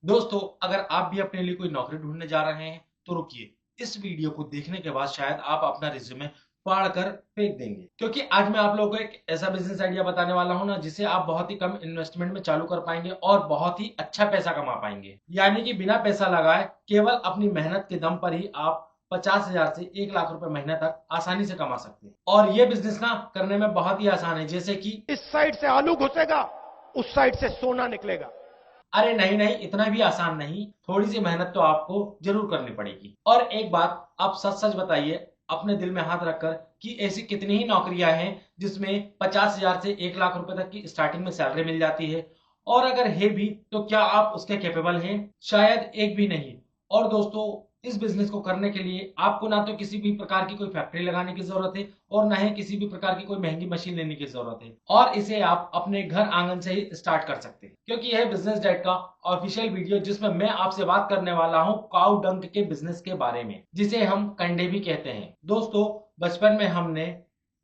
दोस्तों, अगर आप भी अपने लिए कोई नौकरी ढूंढने जा रहे हैं तो रुकिए। इस वीडियो को देखने के बाद शायद आप अपना रिज्यूमे फाड़ कर फेंक देंगे, क्योंकि आज मैं आप लोगों को एक ऐसा बिजनेस आइडिया बताने वाला हूं ना, जिसे आप बहुत ही कम इन्वेस्टमेंट में चालू कर पाएंगे और बहुत ही अच्छा पैसा कमा पाएंगे। यानी कि बिना पैसा लगाए केवल अपनी मेहनत के दम पर ही आप 50,000 से 1 लाख रुपए महीने तक आसानी से कमा सकते हैं। और ये बिजनेस ना करने में बहुत ही आसान है, जैसे कि इस साइड से आलू घुसेगा, उस साइड से सोना निकलेगा। अरे नहीं नहीं, इतना भी आसान नहीं, थोड़ी सी मेहनत तो आपको जरूर करनी पड़ेगी। और एक बात आप सच सच बताइए अपने दिल में हाथ रखकर कि ऐसी कितनी ही नौकरियां हैं जिसमें 50,000 से 1 लाख रुपए तक की स्टार्टिंग में सैलरी मिल जाती है। और अगर है भी तो क्या आप उसके कैपेबल हैं? शायद एक भी नहीं। और दोस्तों, इस बिजनेस को करने के लिए आपको ना तो किसी भी प्रकार की कोई फैक्ट्री लगाने की जरूरत है और ना ही किसी भी प्रकार की कोई महंगी मशीन लेने की जरूरत है, और इसे आप अपने घर आंगन से ही स्टार्ट कर सकते हैं, क्योंकि यह बिजनेस डाइट का ऑफिशियल वीडियो जिसमें मैं आपसे बात करने वाला हूं काउ डंक के बिजनेस के बारे में, जिसे हम कंडे भी कहते हैं। दोस्तों, बचपन में हमने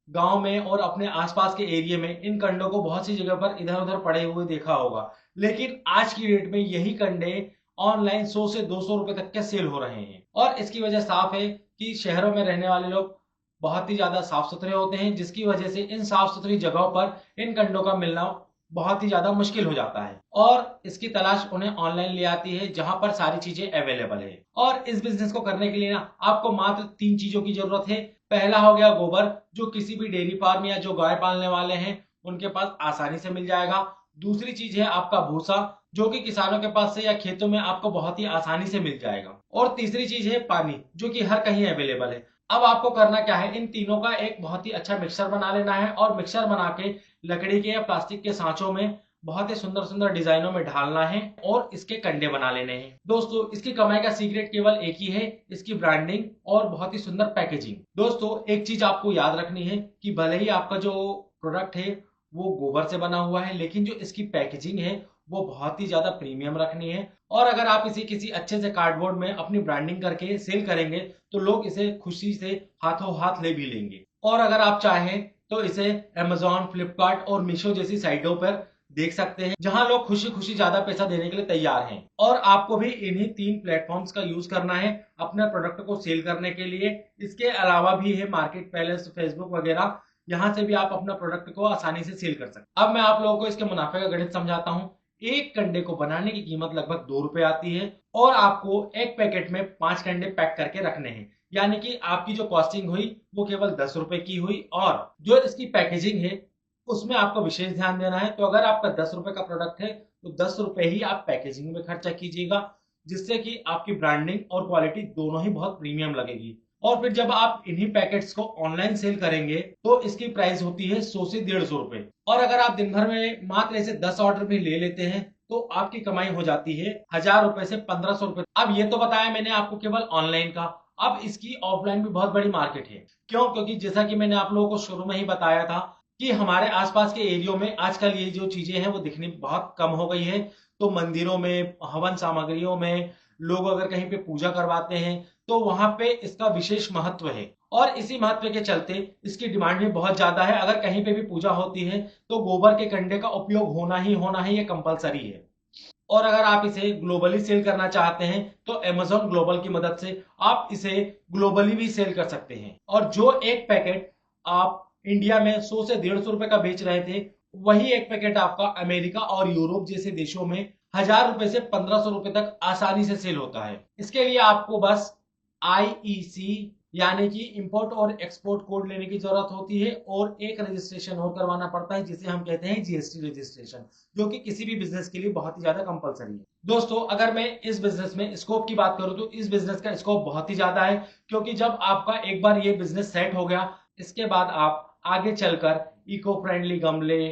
गांव में और अपने आसपास के एरिया में इन कंडों को बहुत सी जगह पर इधर उधर पड़े हुए देखा होगा, लेकिन आज की डेट में यही कंडे ऑनलाइन 100 से 200 रुपए तक के सेल हो रहे हैं। और इसकी वजह साफ है कि शहरों में रहने वाले लोग बहुत ही ज्यादा साफ सुथरे होते हैं, जिसकी वजह से इन साफ सुथरी जगहों पर इन कंडों का मिलना बहुत ही ज्यादा मुश्किल हो जाता है, और इसकी तलाश उन्हें ऑनलाइन ले आती है जहां पर सारी चीजें अवेलेबल है। और इस बिजनेस को करने के लिए ना आपको मात्र 3 चीजों की जरूरत है। पहला हो गया गोबर, जो किसी भी डेयरी फार्म या जो गाय पालने वाले हैं उनके पास आसानी से मिल जाएगा। दूसरी चीज है आपका भूसा, जो कि किसानों के पास से या खेतों में आपको बहुत ही आसानी से मिल जाएगा। और तीसरी चीज है पानी, जो कि हर कहीं अवेलेबल है। अब आपको करना क्या है, इन तीनों का एक बहुत ही अच्छा मिक्सर बना लेना है, और मिक्सर बना के लकड़ी के या प्लास्टिक के सांचों में बहुत ही सुंदर सुंदर डिजाइनों में ढालना है और इसके कंडे बना लेने हैं। दोस्तों, इसकी कमाई का सीक्रेट केवल एक ही है, इसकी ब्रांडिंग और बहुत ही सुंदर पैकेजिंग। दोस्तों, एक चीज आपको याद रखनी है कि भले ही आपका जो प्रोडक्ट है वो गोबर से बना हुआ है, लेकिन जो इसकी पैकेजिंग है वो बहुत ही ज्यादा प्रीमियम रखनी है। और अगर आप इसे किसी अच्छे से कार्डबोर्ड में अपनी ब्रांडिंग करके सेल करेंगे तो लोग इसे खुशी से हाथों हाथ ले भी लेंगे। और अगर आप चाहें तो इसे Amazon, फ्लिपकार्ट और मीशो जैसी साइटों पर देख सकते हैं, जहां लोग खुशी खुशी ज्यादा पैसा देने के लिए तैयार हैं। और आपको भी इन्हीं 3 प्लेटफॉर्म्स का यूज करना है अपने प्रोडक्ट को सेल करने के लिए। इसके अलावा भी है मार्केट प्लेस, फेसबुक वगैरह, यहाँ से भी आप अपना प्रोडक्ट को आसानी से सेल कर सकते हैं। अब मैं आप लोगों को इसके मुनाफे का गणित समझाता हूँ। एक कंडे को बनाने की कीमत लगभग 2 रुपए आती है, और आपको एक पैकेट में 5 कंडे पैक करके रखने हैं। यानी कि आपकी जो कॉस्टिंग हुई वो केवल 10 रुपए की हुई, और जो इसकी पैकेजिंग है उसमें आपको विशेष ध्यान देना है। तो अगर आपका 10 रुपए का प्रोडक्ट है तो 10 रुपए ही आप पैकेजिंग में खर्चा कीजिएगा, जिससे कि आपकी ब्रांडिंग और क्वालिटी दोनों ही बहुत प्रीमियम लगेगी। और फिर जब आप इन्हीं पैकेट्स को ऑनलाइन सेल करेंगे तो इसकी प्राइस होती है 100 से 150 रुपए। और अगर आप दिन भर में मात्र ऐसे 10 ऑर्डर भी ले लेते हैं तो आपकी कमाई हो जाती है 1,000 रुपए से 1,500 रुपए। अब ये तो बताया मैंने आपको केवल ऑनलाइन का, अब इसकी ऑफलाइन भी बहुत बड़ी मार्केट है। क्यों? क्योंकि जैसा कि मैंने आप लोगों को शुरू में ही बताया था कि हमारे आसपास के एरियो में आजकल ये जो चीजें हैं वो दिखनी बहुत कम हो गई है। तो मंदिरों में, हवन सामग्रियों में, लोग अगर कहीं पे पूजा करवाते हैं तो वहां पे इसका विशेष महत्व है। और इसी महत्व के चलते इसकी डिमांड भी बहुत ज्यादा है। अगर कहीं पे भी पूजा होती है तो गोबर के कंडे का उपयोग होना ही ये कंपलसरी है। और अगर आप इसे ग्लोबली सेल करना चाहते हैं तो Amazon ग्लोबल की मदद से आप इसे ग्लोबली भी सेल कर सकते हैं। और जो एक पैकेट आप इंडिया में 100 से 150 रुपए का बेच रहे थे, वही एक पैकेट आपका अमेरिका और यूरोप जैसे देशों में 1,000 रुपए से 1,500 रुपए तक आसानी से सेल होता है। इसके लिए आपको बस आईईसी यानी कि इंपोर्ट और एक्सपोर्ट कोड लेने की जरूरत होती है, और एक रजिस्ट्रेशन और करवाना पड़ता है जिसे हम कहते हैं जीएसटी रजिस्ट्रेशन, जो कि किसी भी बिजनेस के लिए बहुत ही ज्यादा कंपलसरी है। दोस्तों, अगर मैं इस बिजनेस में स्कोप की बात करूं तो इस बिजनेस का स्कोप बहुत ही ज्यादा है, क्योंकि जब आपका एक बार ये बिजनेस सेट हो गया, इसके बाद आप आगे चलकर इको फ्रेंडली गमले,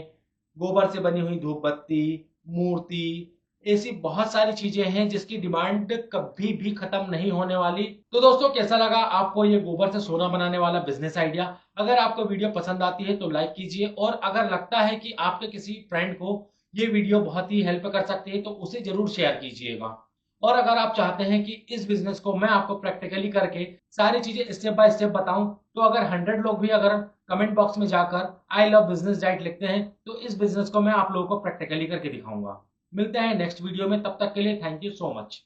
गोबर से बनी हुई धूप बत्ती, मूर्ति, ऐसी बहुत सारी चीजें हैं जिसकी डिमांड कभी भी खत्म नहीं होने वाली। तो दोस्तों, कैसा लगा आपको ये गोबर से सोना बनाने वाला बिजनेस आइडिया? अगर आपको वीडियो पसंद आती है तो लाइक कीजिए, और अगर लगता है कि आपके किसी फ्रेंड को ये वीडियो बहुत ही हेल्प कर सकती है तो उसे जरूर शेयर कीजिएगा। और अगर आप चाहते हैं कि इस बिजनेस को मैं आपको प्रैक्टिकली करके सारी चीजें स्टेप बाय स्टेप बताऊं, तो अगर 100 लोग भी अगर कमेंट बॉक्स में जाकर आई लव बिजनेस डाइट लिखते हैं तो इस बिजनेस को मैं आप लोगों को प्रैक्टिकली करके दिखाऊंगा। मिलते हैं नेक्स्ट वीडियो में, तब तक के लिए थैंक यू सो मच।